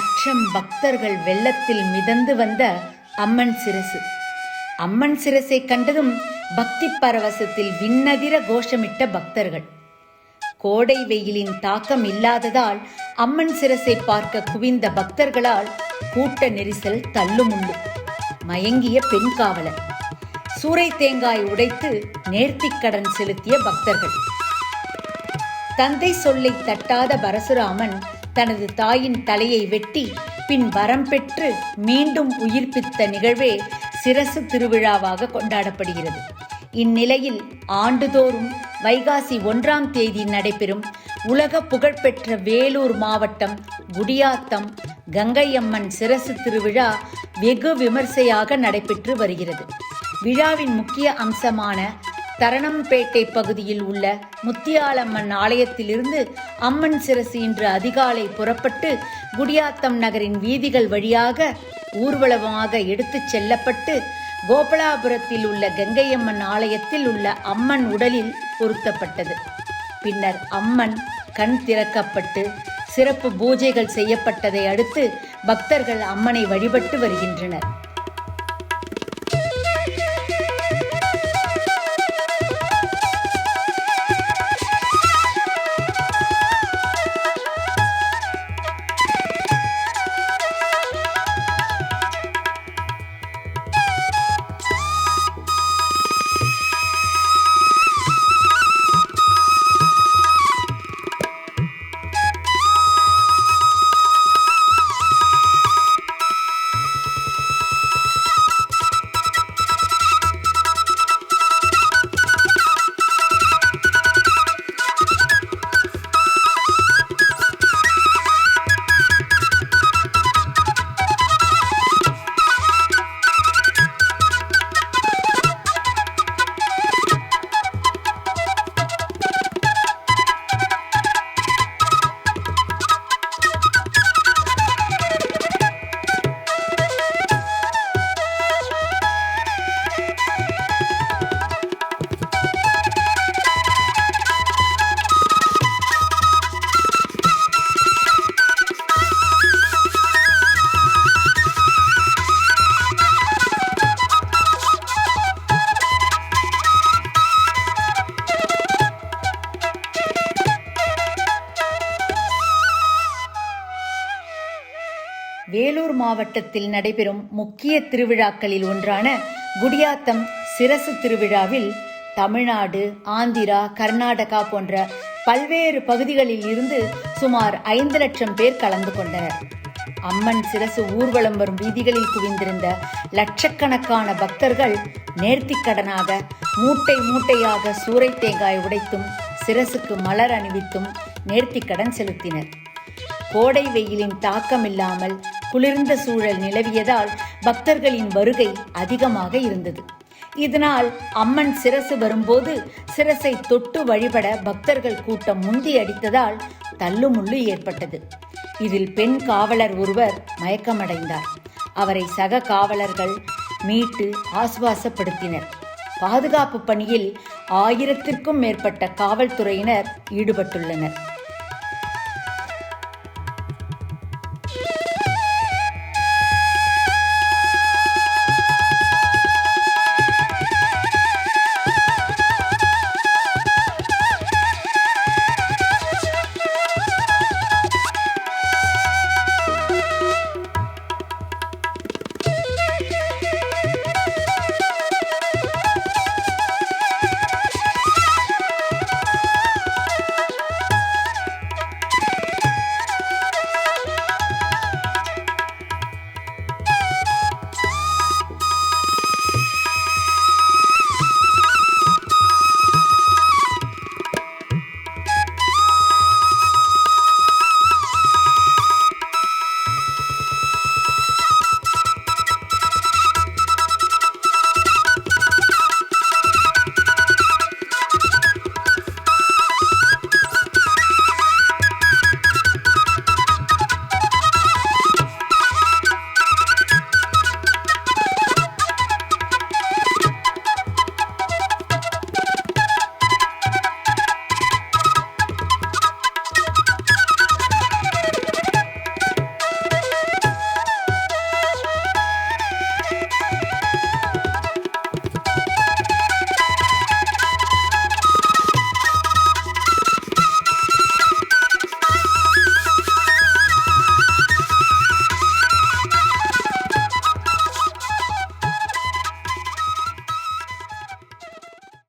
லட்சம் பக்தர்கள் வெள்ளத்தில் மிதந்து வந்த அம்மன் சிரசு. அம்மன் சிரசை கண்டதும் பக்தி பரவசத்தில் விண்ணதிர கோஷமிட்ட பக்தர்கள். கோடை வெயிலின் தாக்கம் இல்லாததால் அம்மன் சிரசை பார்க்க குவிந்த பக்தர்களால் கூட்ட நெரிசல் தள்ளுமுள்ளு. மயங்கிய பெண் காவலர், சூறை தேங்காய் உடைத்து நேர்த்திக்கடன் செலுத்திய பக்தர்கள். தந்தை சொல்லை தட்டாத பரசுராமன் தனது தாயின் தலையை வெட்டி பின் வரம் பெற்று மீண்டும் உயிர்ப்பித்த நிகழ்வே சிரசு திருவிழாவாக கொண்டாடப்படுகிறது. இந்நிலையில் ஆண்டுதோறும் வைகாசி 1ஆம் தேதி நடைபெறும் உலக புகழ்பெற்ற வேலூர் மாவட்டம் குடியாத்தம் கங்கையம்மன் சிரசு திருவிழா வெகு விமர்சையாக நடைபெற்று வருகிறது. விழாவின் முக்கிய அம்சமான தரணம்பேட்டை பகுதியில் உள்ள முத்தியாலம்மன் ஆலயத்திலிருந்து அம்மன் சிரசு இன்று அதிகாலை புறப்பட்டு குடியாத்தம் நகரின் வீதிகள் வழியாக ஊர்வலமாக எடுத்துச் செல்லப்பட்டு கோபாலபுரத்தில் உள்ள கங்கையம்மன் ஆலயத்தில் உள்ள அம்மன் உடலில் பொருத்தப்பட்டது. பின்னர் அம்மன் கண் திறக்கப்பட்டு சிறப்பு பூஜைகள் செய்யப்பட்டதை அடுத்து பக்தர்கள் அம்மனை வழிபட்டு வருகின்றனர். வேலூர் மாவட்டத்தில் நடைபெறும் முக்கிய திருவிழாக்களில் ஒன்றான குடியாத்தம் சிரசு திருவிழாவில் தமிழ்நாடு, ஆந்திரா, கர்நாடகா போன்ற பல்வேறு பகுதிகளில் இருந்து சுமார் 5 லட்சம் பேர் கலந்து கொண்டனர். அம்மன் சிரசு ஊர்வலம் வரும் வீதிகளில் குவிந்திருந்த லட்சக்கணக்கான பக்தர்கள் நேர்த்திக்கடனாக மூட்டை மூட்டையாக சூறை தேங்காய் உடைத்தும் சிரசுக்கு மலர் அணிவித்தும் நேர்த்திக்கடன் செலுத்தினர். கோடை வெயிலின் தாக்கம் இல்லாமல் குளிர்ந்த சூழல் நிலவியதால் பக்தர்களின் வருகை அதிகமாக இருந்தது. இதனால் அம்மன் சிரசு வரும்போது சிரசை தொட்டு வழிபட பக்தர்கள் கூட்டம் முந்தி அடித்ததால் தள்ளுமுள்ளு ஏற்பட்டது. இதில் பெண் காவலர் ஒருவர் மயக்கமடைந்தார். அவரை சக காவலர்கள் மீட்டு ஆசுவாசப்படுத்தினர். பாதுகாப்பு பணியில் 1000த்திற்கும் மேற்பட்ட காவல்துறையினர் ஈடுபட்டுள்ளனர்.